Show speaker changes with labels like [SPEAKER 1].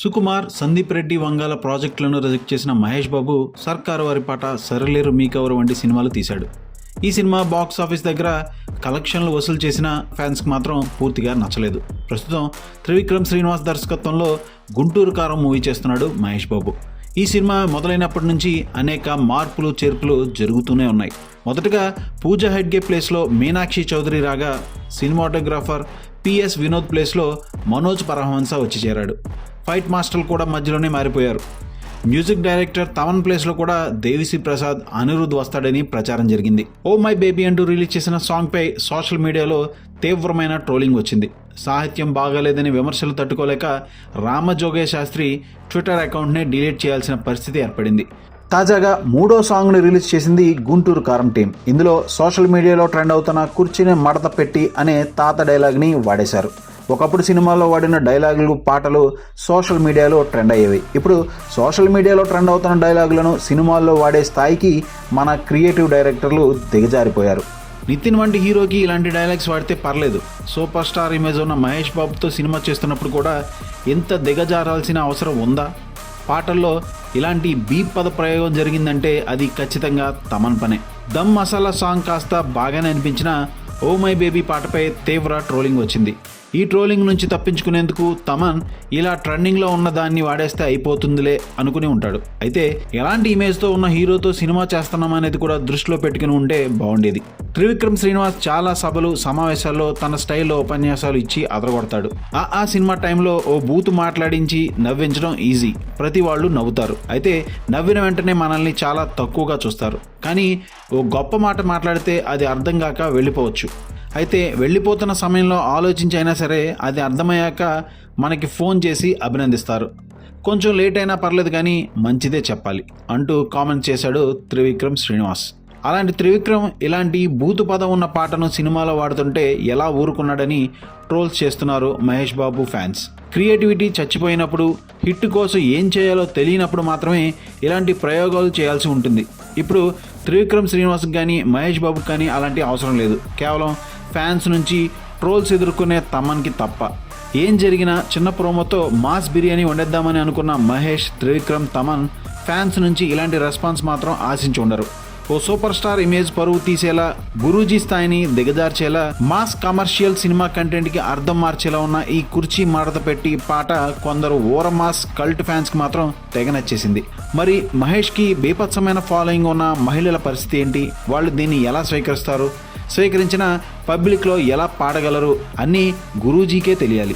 [SPEAKER 1] సుకుమార్, సందీప్ రెడ్డి వంగాల ప్రాజెక్టులను రిజెక్ట్ చేసిన మహేష్ బాబు సర్కారు వారి పాట, సరలేరు మీకెవరు వంటి సినిమాలు తీశాడు. ఈ సినిమా బాక్స్ ఆఫీస్ దగ్గర కలెక్షన్లు వసూలు చేసిన ఫ్యాన్స్కి మాత్రం పూర్తిగా నచ్చలేదు. ప్రస్తుతం త్రివిక్రమ్ శ్రీనివాస్ దర్శకత్వంలో గుంటూరు కారం మూవీ చేస్తున్నాడు మహేష్ బాబు. ఈ సినిమా మొదలైనప్పటి నుంచి అనేక మార్పులు చేర్పులు జరుగుతూనే ఉన్నాయి. మొదటగా పూజా హెడ్గే ప్లేస్లో మీనాక్షి చౌదరి రాగా, సినిమాటోగ్రాఫర్ పిఎస్ వినోద్ ప్లేస్లో మనోజ్ పరమహంస వచ్చి చేరాడు. ఫైట్ మాస్టర్లు కూడా మధ్యలోనే మారిపోయారు. మ్యూజిక్ డైరెక్టర్ తమన్ ప్లేస్లో కూడా దేవిశ్రీ ప్రసాద్, అనిరుద్ వస్తాడని ప్రచారం జరిగింది. ఓ మై బేబీ అంటూ రిలీజ్ చేసిన సాంగ్పై సోషల్ మీడియాలో తీవ్రమైన ట్రోలింగ్ వచ్చింది. సాహిత్యం బాగాలేదని విమర్శలు తట్టుకోలేక రామజోగయ్య శాస్త్రి ట్విట్టర్ అకౌంట్నే డిలీట్ చేయాల్సిన పరిస్థితి ఏర్పడింది. తాజాగా మూడో సాంగ్ని రిలీజ్ చేసింది గుంటూరు కారం టీం. ఇందులో సోషల్ మీడియాలో ట్రెండ్ అవుతున్న కుర్చీని మడత పెట్టి అనే తాత డైలాగ్ని వాడేశారు. ఒకప్పుడు సినిమాలో వాడిన డైలాగులు, పాటలు సోషల్ మీడియాలో ట్రెండ్ అయ్యేవి. ఇప్పుడు సోషల్ మీడియాలో ట్రెండ్ అవుతున్న డైలాగులను సినిమాల్లో వాడే స్థాయికి మన క్రియేటివ్ డైరెక్టర్లు దిగజారిపోయారు. నితిన్ వంటి హీరోకి ఇలాంటి డైలాగ్స్ వాడితే పర్లేదు. సూపర్ స్టార్ ఇమేజ్ ఉన్న మహేష్ బాబుతో సినిమా చేస్తున్నప్పుడు కూడా ఎంత దిగజారాల్సిన అవసరం ఉందా? పాటల్లో ఇలాంటి బీప్ పద ప్రయోగం జరిగిందంటే అది ఖచ్చితంగా తమన్ పనే. దమ్ మసాలా సాంగ్ కాస్త బాగానే అనిపించినా ఓ మై బేబీ పాటపై తీవ్ర ట్రోలింగ్ వచ్చింది. ఈ ట్రోలింగ్ నుంచి తప్పించుకునేందుకు తమన్ ఇలా ట్రెండింగ్లో ఉన్న దాన్ని వాడేస్తే అయిపోతుందిలే అనుకుని ఉంటాడు. అయితే ఎలాంటి ఇమేజ్తో ఉన్న హీరోతో సినిమా చేస్తున్నామనేది కూడా దృష్టిలో పెట్టుకుని ఉంటే బాగుండేది. త్రివిక్రమ్ శ్రీనివాస్ చాలా సభలు, సమావేశాల్లో తన స్టైల్లో ఉపన్యాసాలు ఇచ్చి అదరగొడతాడు. ఆ సినిమా టైంలో ఓ బూతు మాట్లాడించి నవ్వించడం ఈజీ. ప్రతి వాళ్ళు నవ్వుతారు. అయితే నవ్విన వెంటనే మనల్ని చాలా తక్కువగా చూస్తారు. కానీ ఓ గొప్ప మాట మాట్లాడితే అది అర్థం కాక వెళ్ళిపోవచ్చు. అయితే వెళ్ళిపోతున్న సమయంలో ఆలోచించి అయినా సరే అది అర్థమయ్యాక మనకి ఫోన్ చేసి అభినందిస్తారు. కొంచెం లేట్ అయినా పర్లేదు కానీ మంచిదే చెప్పాలి అంటూ కామెంట్ చేశాడు త్రివిక్రమ్ శ్రీనివాస్. అలాంటి త్రివిక్రమ్ ఇలాంటి బూతు పదం ఉన్న పాటను సినిమాలో వాడుతుంటే ఎలా ఊరుకున్నాడని ట్రోల్స్ చేస్తున్నారు మహేష్ బాబు ఫ్యాన్స్. క్రియేటివిటీ చచ్చిపోయినప్పుడు, హిట్ కోసం ఏం చేయాలో తెలియనప్పుడు మాత్రమే ఇలాంటి ప్రయోగాలు చేయాల్సి ఉంటుంది. ఇప్పుడు త్రివిక్రమ్ శ్రీనివాస్కి కానీ మహేష్ బాబుకి కానీ అలాంటి అవసరం లేదు. కేవలం ఫ్యాన్స్ నుంచి ట్రోల్స్ ఎదుర్కొనే తమన్కి తప్ప. ఏం జరిగినా చిన్న ప్రోమోతో మాస్ బిర్యానీ వండేద్దామని అనుకున్న మహేష్, త్రివిక్రమ్, తమన్ ఫ్యాన్స్ నుంచి ఇలాంటి రెస్పాన్స్ మాత్రం ఆశించి ఉండరు. ఓ సూపర్ స్టార్ ఇమేజ్ పరువు తీసేలా, గురూజీ స్థాయిని దిగజార్చేలా, మాస్ కమర్షియల్ సినిమా కంటెంట్కి అర్థం మార్చేలా ఉన్న ఈ కుర్చీ మడత పెట్టి పాట కొందరు ఓర మాస్ కల్ట్ ఫ్యాన్స్కి మాత్రం తెగ నచ్చేసింది. మరి మహేష్కి బీభత్సమైన ఫాలోయింగ్ ఉన్న మహిళల పరిస్థితి ఏంటి? వాళ్ళు దీన్ని ఎలా స్వీకరిస్తారు? స్వీకరించిన పబ్లిక్లో ఎలా పాడగలరు? అన్నీ గురూజీకే తెలియాలి.